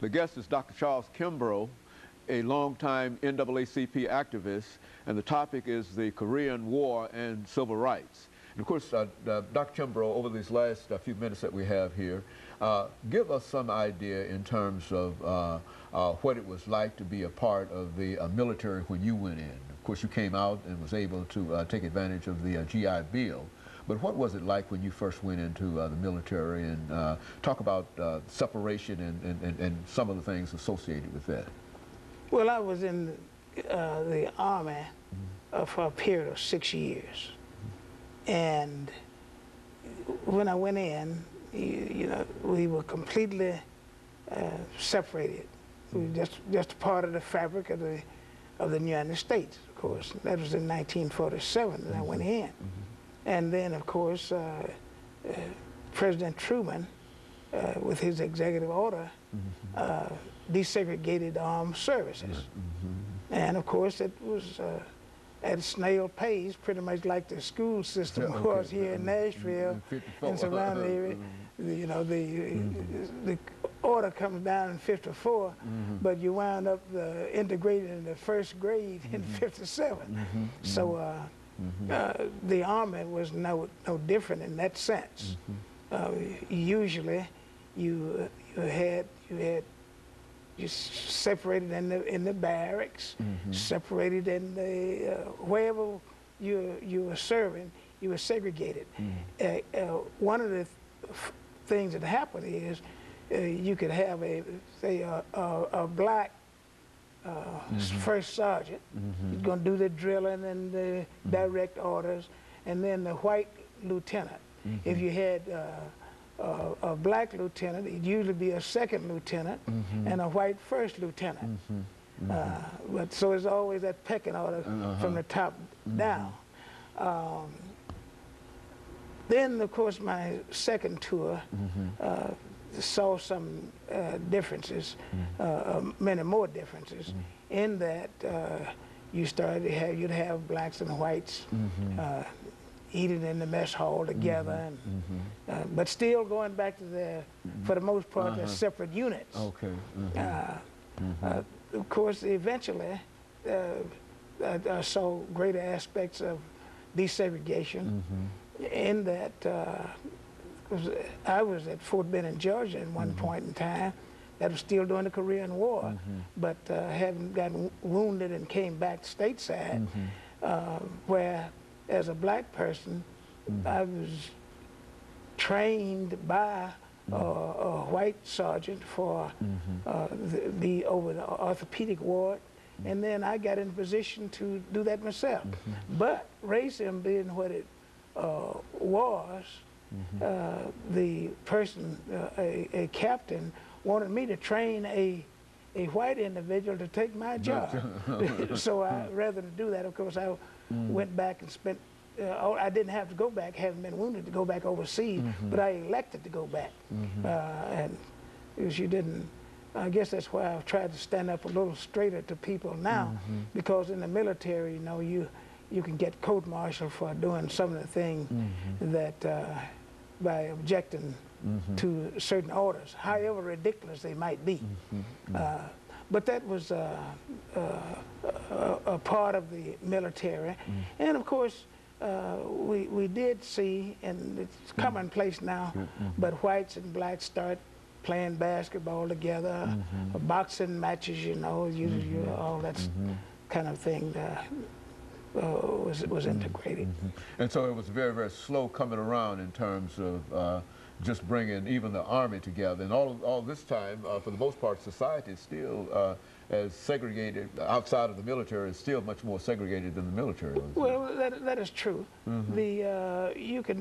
The guest is Dr. Charles Kimbrough, a longtime NAACP activist, and the topic is the Korean War and civil rights. And of course, Dr. Kimbrough, over these last few minutes that we have here, give us some idea in terms of what it was like to be a part of the military when you went in. Of course, you came out and was able to take advantage of the GI Bill. But what was it like when you first went into the military, and talk about separation and some of the things associated with that? Well, I was in the Army for a period of 6 years. And when I went in, you know, we were completely separated. We were just a part of the fabric of the United States, of course. That was in 1947 that I went in. And then, of course, President Truman, with his executive order, desegregated the armed services. And, of course, it was at snail pace, pretty much like the school system was here in Nashville and surrounding area. You know, the order comes down in 54, but you wound up integrated in the first grade in 57. So the Army was no different in that sense. Usually, you separated in the barracks, separated in the wherever you were serving, you were segregated. One of the things that happened is you could have a black first sergeant. He's going to do the drilling and the direct orders, and then the white lieutenant. If you had a black lieutenant, it'd usually be a second lieutenant and a white first lieutenant. But so it's always that pecking order from the top down. Then, of course, my second tour saw some differences, many more differences, in that you started to have, you'd have blacks and whites eating in the mess hall together, and, but still going back to their, for the most part, their separate units. Of course, eventually, I saw greater aspects of desegregation in that I was at Fort Benning, Georgia at one point in time. That was still during the Korean War, but having gotten wounded and came back stateside, where as a black person, I was trained by a white sergeant for be over the orthopedic ward, and then I got in a position to do that myself. But racism being what it was, the person, a captain, wanted me to train a white individual to take my job. So rather than do that, of course, I went back and spent, I didn't have to go back, having been wounded, to go back overseas, but I elected to go back. And because you didn't, I guess that's why I've tried to stand up a little straighter to people now, because in the military, you know, you can get court-martialed for doing some of the things that, by objecting to certain orders, however ridiculous they might be. But that was a part of the military. And of course, we did see, and it's commonplace now, but whites and blacks start playing basketball together, boxing matches, you know, all that kind of thing was integrated. And so it was very, very slow coming around in terms of just bringing even the Army together. And all this time, for the most part, society is still as segregated outside of the military, is still much more segregated than the military was. Well, that is true. You can